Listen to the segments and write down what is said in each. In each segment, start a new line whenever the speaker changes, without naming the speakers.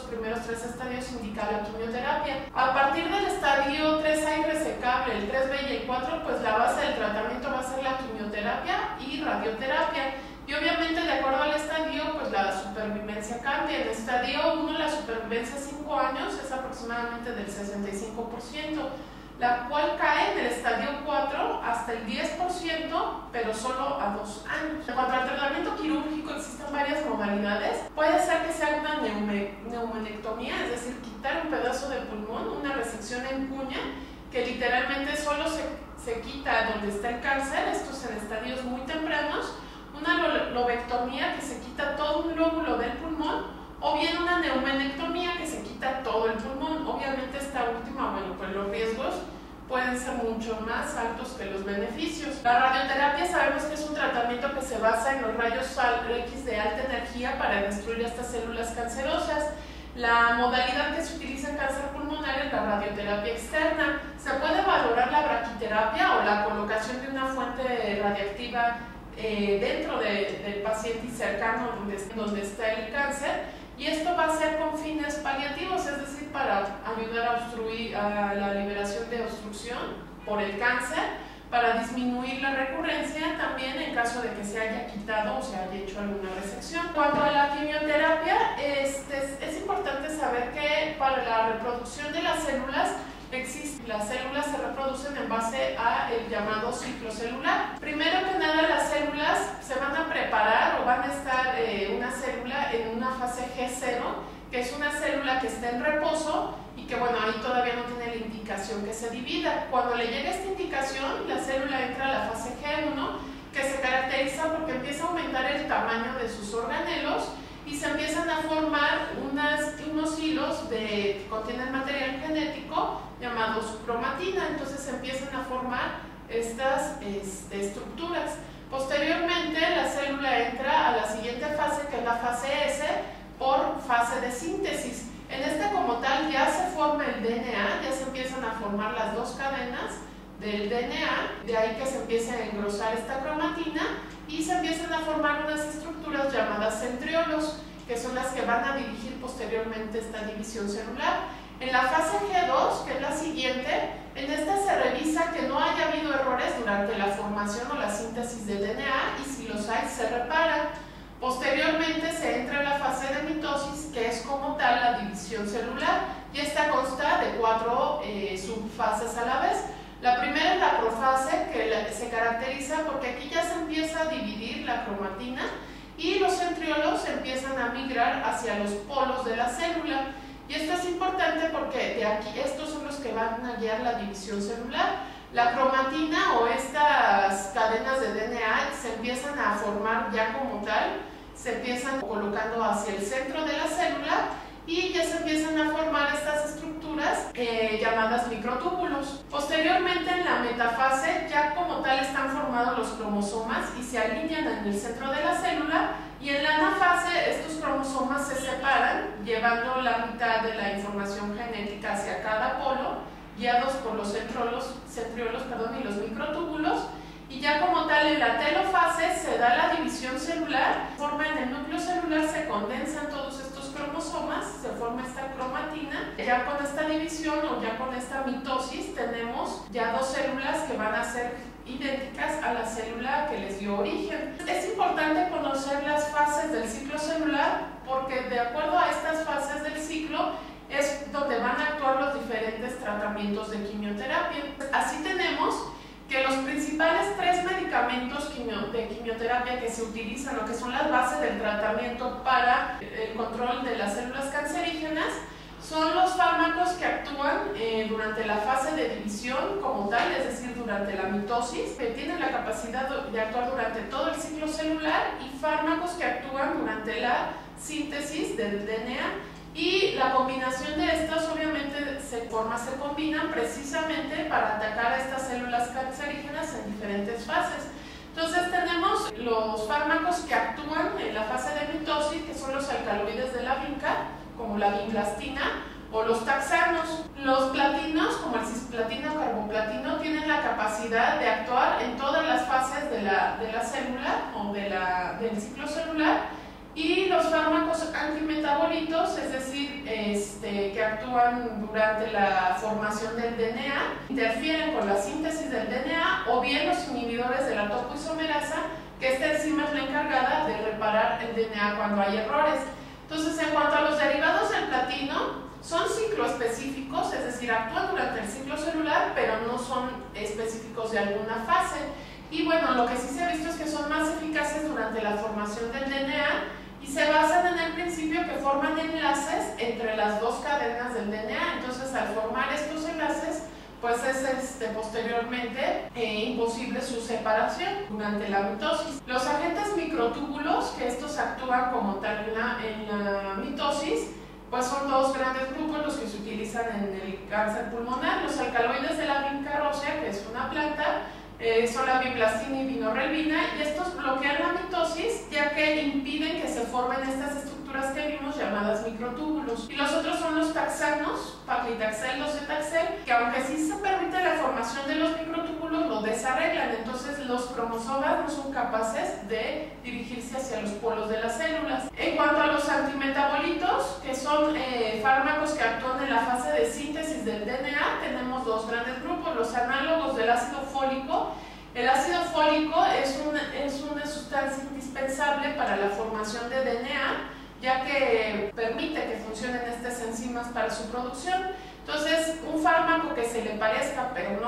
primeros 3 estadios indica la quimioterapia. A partir del estadio 3A irresecable, el 3B y el 4, pues la base del tratamiento va a ser la quimioterapia y radioterapia. Y obviamente de acuerdo al estadio, pues la supervivencia cambia. En el estadio 1 la supervivencia a 5 años es aproximadamente del 65%, la cual cae en el estadio 4 hasta el 10%, pero solo a 2 años. En cuanto al tratamiento quirúrgico, existen varias modalidades. Puede ser que sea una neumonectomía, es decir, quitar un pedazo de pulmón, una resección en cuña, que literalmente solo se quita donde está el cáncer, esto es en estadios muy tempranos, una lobectomía que se quita todo un lóbulo del pulmón, o bien una neumonectomía que se quita todo el pulmón. Obviamente esta última, bueno, pues los riesgos pueden ser mucho más altos que los beneficios. La radioterapia sabemos que es un tratamiento que se basa en los rayos X de alta energía para destruir estas células cancerosas. La modalidad que se utiliza en cáncer pulmonar es la radioterapia externa. Se puede valorar la braquiterapia o la colocación de una fuente radiactiva dentro del paciente y cercano donde está el cáncer, y esto va a ser con fines paliativos, es decir, para ayudar a obstruir a la liberación de obstrucción por el cáncer, para disminuir la recurrencia también en caso de que se haya quitado o se haya hecho alguna resección. En cuanto a la quimioterapia, es importante saber que para la reproducción de las células las células se reproducen en base a el llamado ciclo celular. Primero que nada, las células se van a preparar o van a estar una célula en una fase G0, que es una célula que está en reposo y que, bueno, ahí todavía no tiene la indicación que se divida. Cuando le llega esta indicación, la célula entra a la fase G1, que se caracteriza porque empieza a aumentar el tamaño de sus organelos y se empiezan a formar unos hilos que contienen material genético llamados cromatina. Entonces se empiezan a formar estas estructuras. Posteriormente la célula entra a la siguiente fase, que es la fase S, por fase de síntesis. En esta como tal ya se forma el DNA, ya se empiezan a formar las dos cadenas del DNA, de ahí que se empieza a engrosar esta cromatina y se empiezan a formar unas estructuras llamadas centriolos, que son las que van a dirigir posteriormente esta división celular. En la fase G2, que es la siguiente, en esta se revisa que no haya habido errores durante la formación o la síntesis de DNA, y si los hay, se reparan. Posteriormente se entra en la fase de mitosis, que es como tal la división celular, y esta consta de 4 subfases a la vez. La primera es la profase, que se caracteriza porque aquí ya se empieza a dividir la cromatina y los centriolos empiezan a migrar hacia los polos de la célula. Y esto es importante porque de aquí estos son los que van a guiar la división celular. La cromatina o estas cadenas de DNA se empiezan a formar ya como tal, se empiezan colocando hacia el centro de la célula y ya se empiezan a formar estas estructuras llamadas microtúbulos. Posteriormente, en la metafase ya como tal están formados los cromosomas y se alinean en el centro de la célula, y en la anafase estos cromosomas se separan llevando la mitad de la información genética hacia cada polo, guiados por los centriolos y los microtúbulos. Y ya como tal en la telofase se da la división celular, forma en el núcleo celular, se condensan todos estos cromosomas, se forma esta cromatina. Ya con esta división o ya con esta mitosis tenemos ya dos células que van a ser idénticas a la célula que les dio origen. Es importante conocer las fases del ciclo celular porque de acuerdo a estas fases del ciclo es donde van a actuar los diferentes tratamientos de quimioterapia. Así tenemos que los principales 3 medicamentos de quimioterapia que se utilizan, o que son las bases del tratamiento para el control de las células cancerígenas, son los fármacos que actúan durante la fase de división como tal, es decir, durante la mitosis, que tienen la capacidad de actuar durante todo el ciclo celular, y fármacos que actúan durante la síntesis del DNA. Y la combinación de estas obviamente se combinan precisamente para atacar a estas células cancerígenas en diferentes fases. Entonces tenemos los fármacos que actúan en la fase de mitosis, que son los alcaloides de la vinca, como la vinclastina, o los taxanos. Los platinos, como el cisplatina o carboplatino, tienen la capacidad de actuar en todas las fases de la célula o del ciclo celular. Y los fármacos antimetabolitos, es decir, que actúan durante la formación del DNA, interfieren con la síntesis del DNA, o bien los inhibidores de la topoisomerasa, que esta enzima es la encargada de reparar el DNA cuando hay errores. Entonces, en cuanto a los derivados del platino, son cicloespecíficos, es decir, actúan durante el ciclo celular, pero no son específicos de alguna fase. Y bueno, lo que sí se ha visto es que son más eficaces durante la formación del DNA y se basan en el principio que forman enlaces entre las dos cadenas del DNA. Entonces, al formar estos enlaces, pues es posteriormente imposible su separación durante la mitosis. Los agentes microtúbulos, que estos actúan como tal en la mitosis, pues son dos grandes grupos los que se utilizan en el cáncer pulmonar. Los alcaloides de la vincarosea, que es una planta, son la biplastina y vinorelbina, y estos bloquean la mitosis ya que impiden que se formen estas estructuras que vimos llamadas microtúbulos. Y los otros son los taxanos, paclitaxel, docetaxel, que aunque sí se permite la formación de los microtúbulos, lo desarreglan. Entonces los cromosomas no son capaces de dirigirse hacia los polos de las células. En cuanto a los antimetabolitos, que son fármacos que actúan en la fase de síntesis del DNA, tenemos dos grandes grupos: los análogos del ácido fólico. El ácido fólico es una sustancia indispensable para la formación de DNA, ya que permite que funcionen estas enzimas para su producción. Entonces, un fármaco que se le parezca, pero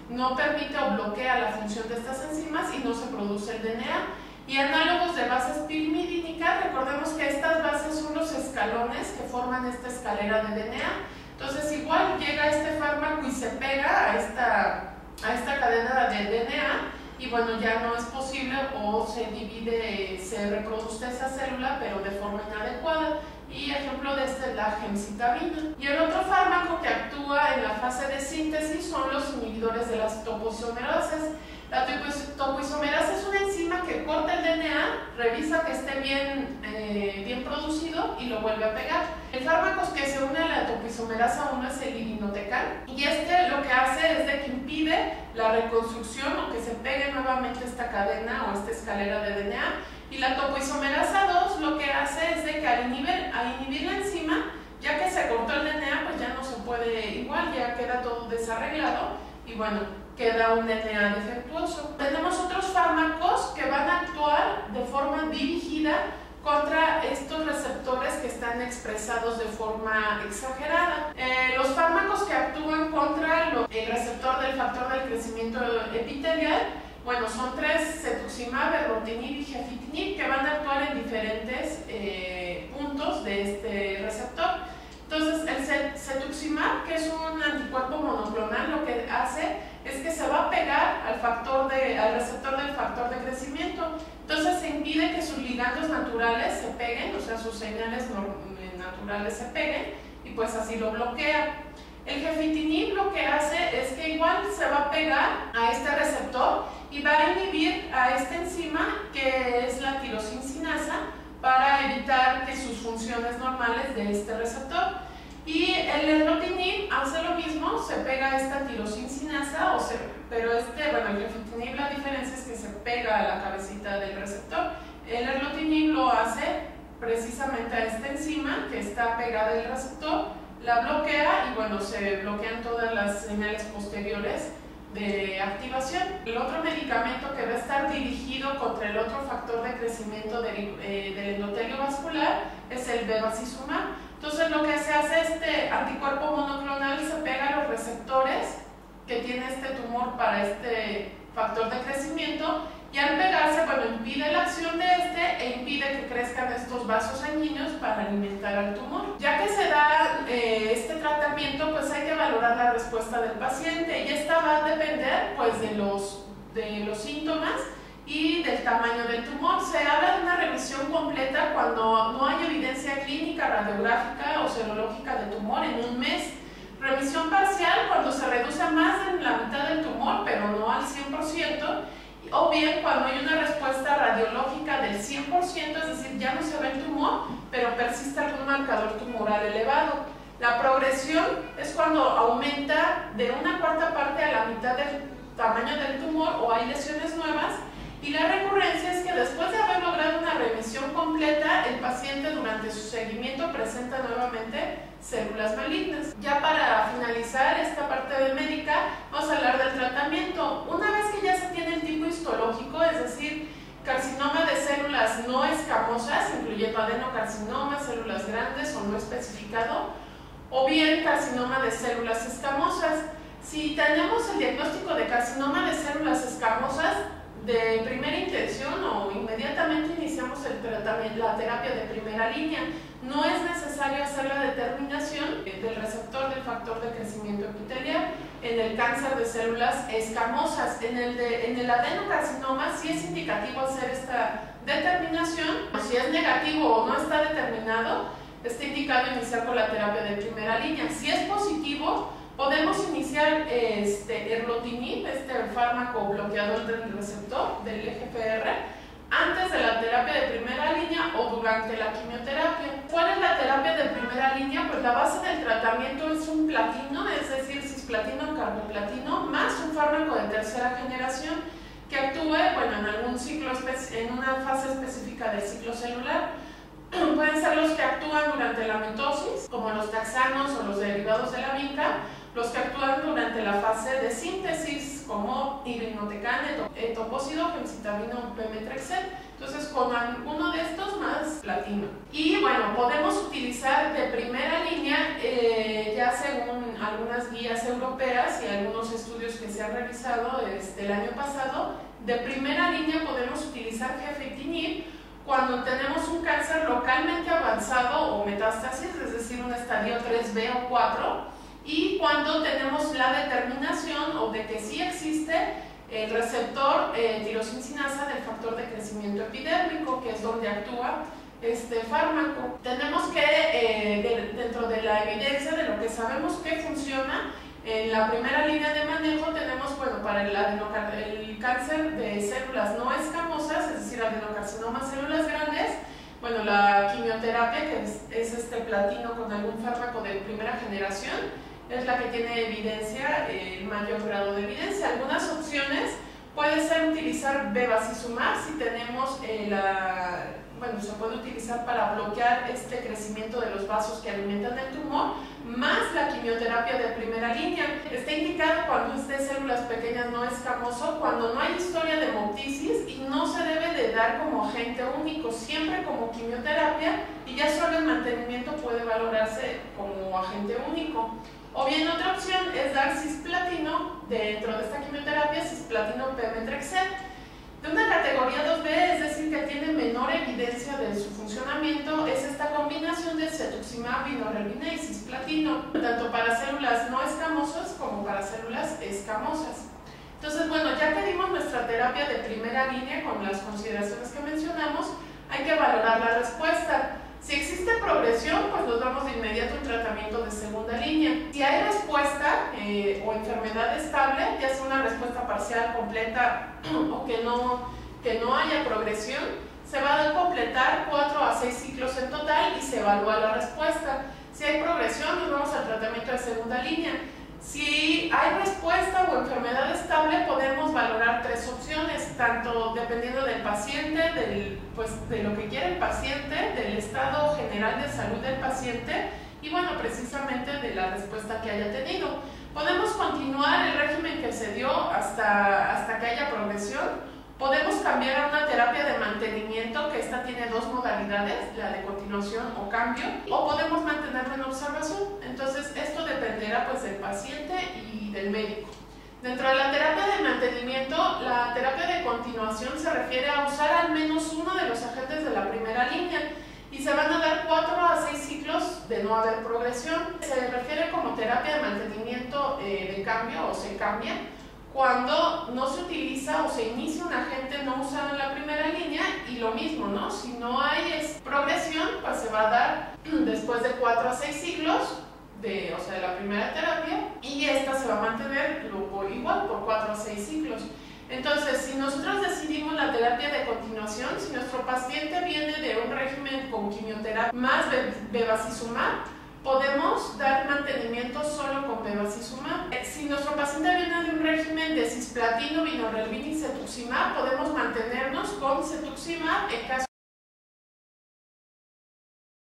no permite o bloquea la función de estas enzimas y no se produce el DNA. Y análogos de bases pirimidínicas, recordemos que estas bases son los escalones que forman esta escalera de DNA. Entonces, igual llega este fármaco y se pega a esta cadena de DNA, y bueno, ya no es posible, o se divide, se reproduce esa célula, pero de forma inadecuada. Y ejemplo de este es la gemcitabina. Y el otro fármaco que actúa en la fase de síntesis son los inhibidores de las topoisomerasas. La topoisomerasa es una enzima que corta el DNA, revisa que esté bien producido y lo vuelve a pegar. El fármaco que se une a la topoisomerasa 1 es el irinotecan, y lo que hace es de que impide la reconstrucción o que se pegue nuevamente esta cadena o esta escalera de DNA. Y la topoisomerasa 2 lo que hace es de que al inhibir la enzima, ya que se cortó el DNA, pues ya no se puede igual, ya queda todo desarreglado y bueno, queda un DNA defectuoso. Tenemos otros fármacos que van a actuar de forma dirigida contra estos receptores que están expresados de forma exagerada. Los fármacos que actúan contra el receptor del factor del crecimiento epitelial, bueno, son tres: cetuximab, erlotinib y gefitinib, que van a actuar en diferentes puntos de este receptor. Entonces, el cetuximab, que es un anticuerpo monoclonal, lo que hace es que se va a pegar al receptor del factor de crecimiento. Entonces, se impide que sus ligandos naturales se peguen, o sea, sus señales naturales se peguen, y pues así lo bloquea. El gefitinib lo que hace es que igual se va a pegar a este receptor y va a inhibir a esta enzima, que es la tirosincina, para evitar que sus funciones normales de este receptor. Y el erlotinib hace lo mismo, se pega a esta tirosincina, pero el gefitinib, la diferencia es que se pega a la cabecita del receptor. El erlotinib lo hace precisamente a esta enzima que está pegada al receptor, la bloquea y bueno, se bloquean todas las señales posteriores de activación. El otro medicamento que va a estar dirigido contra el otro factor de crecimiento del endotelio vascular es el bevacizumab. Entonces, lo que se hace, este anticuerpo monoclonal se pega a los receptores que tiene este tumor para este factor de crecimiento, y al pegarse, bueno, impide la acción de e impide que crezcan estos vasos sanguíneos para alimentar al tumor. Ya que se da este tratamiento, pues hay que valorar la respuesta del paciente, y esta va a depender pues de los síntomas y del tamaño del tumor. Se habla de una revisión completa cuando no hay evidencia clínica, radiográfica o serológica de tumor en un mes. Remisión parcial cuando se reduce a más de la mitad del tumor, pero no al 100%. O bien cuando hay una respuesta radiológica del 100%, es decir, ya no se ve el tumor, pero persiste algún marcador tumoral elevado. La progresión es cuando aumenta de una cuarta parte a la mitad del tamaño del tumor o hay lesiones nuevas. Y la recurrencia es que después de haber logrado una remisión completa, el paciente durante su seguimiento presenta nuevamente células malignas. Ya para finalizar esta parte médica, vamos a hablar del tratamiento. Una vez que ya se tiene el tipo histológico, es decir, carcinoma de células no escamosas, incluyendo adenocarcinoma, células grandes o no especificado, o bien carcinoma de células escamosas. Si tenemos el diagnóstico de carcinoma de células escamosas, de primera intención o inmediatamente iniciamos el tratamiento, la terapia de primera línea. No es necesario hacer la determinación del receptor del factor de crecimiento epitelial en el cáncer de células escamosas. En el adenocarcinoma sí es indicativo hacer esta determinación. Si es negativo o no está determinado, está indicado iniciar con la terapia de primera línea. Si es positivo, podemos iniciar erlotinib, fármaco bloqueador del receptor del EGFR, antes de la terapia de primera línea o durante la quimioterapia. ¿Cuál es la terapia de primera línea? Pues la base del tratamiento es un platino, es decir, cisplatino o carboplatino, más un fármaco de tercera generación que actúe en algún ciclo, en una fase específica del ciclo celular. Pueden ser los que actúan durante la mitosis, como los taxanos o los derivados de la vinca, los que actúan durante la fase de síntesis, como irinotecan, etoposide, gemcitabina, pemetrexed. Entonces, con alguno de estos más platino. Y bueno, podemos utilizar de primera línea, ya según algunas guías europeas y algunos estudios que se han realizado el año pasado, de primera línea podemos utilizar gefitinib cuando tenemos un cáncer localmente avanzado o metástasis, es decir, un estadio 3B o 4, y cuando tenemos la determinación o de que sí existe el receptor tirosincinasa del factor de crecimiento epidérmico, que es donde actúa este fármaco. Tenemos que, dentro de la evidencia de lo que sabemos que funciona, en la primera línea de manejo tenemos, para el cáncer de células no escamosas, es decir, adenocarcinoma, células grandes, la quimioterapia, que es este platino con algún fármaco de primera generación, es la que tiene evidencia, el mayor grado de evidencia. Algunas opciones puede ser utilizar bevacizumab si tenemos se puede utilizar para bloquear este crecimiento de los vasos que alimentan el tumor, más la quimioterapia de primera línea. Está indicado cuando es de células pequeñas no escamoso, cuando no hay historia de hemoptisis, y no se debe de dar como agente único, siempre como quimioterapia, y ya solo el mantenimiento puede valorarse como agente único. O bien otra opción es dar cisplatino dentro de esta quimioterapia, cisplatino pemetrexed, de una categoría 2B, es decir, que tiene menor evidencia de su funcionamiento. Es esta combinación de cetuximab, vinorelbine y cisplatino, tanto para células no escamosas como para células escamosas. Entonces, ya que dimos nuestra terapia de primera línea con las consideraciones que mencionamos, hay que valorar la respuesta. Si existe progresión, nos vamos de inmediato a un tratamiento de segunda línea. Si hay respuesta o enfermedad estable, ya sea una respuesta parcial, completa o que no haya progresión, se va a completar 4 a 6 ciclos en total y se evalúa la respuesta. Si hay progresión, nos vamos al tratamiento de segunda línea. Si hay respuesta o enfermedad estable, podemos valorar 3 opciones, tanto dependiendo del paciente, de lo que quiere el paciente, del estado general de salud del paciente y precisamente de la respuesta que haya tenido. Podemos continuar el régimen que se dio hasta que haya progresión. Podemos cambiar a una terapia de mantenimiento, que esta tiene 2 modalidades, la de continuación o cambio, o podemos mantenerlo en observación. Entonces, esto dependerá del paciente y del médico. Dentro de la terapia de mantenimiento, la terapia de continuación se refiere a usar al menos uno de los agentes de la primera línea y se van a dar 4 a 6 ciclos de no haber progresión. Se refiere como terapia de mantenimiento de cambio o se cambia cuando no se utiliza o se inicia un agente no usado en la primera línea, y lo mismo, si no hay progresión, se va a dar después de 4 a 6 ciclos de la primera terapia, y esta se va a mantener igual por 4 a 6 ciclos. Entonces, si nosotros decidimos la terapia de continuación, si nuestro paciente viene de un régimen con quimioterapia más bevacizumab, podemos dar mantenimiento solo con bevacizumab. Si nuestro paciente viene de un régimen de cisplatino, vinorelbine y cetuximab, podemos mantenernos con cetuximab en caso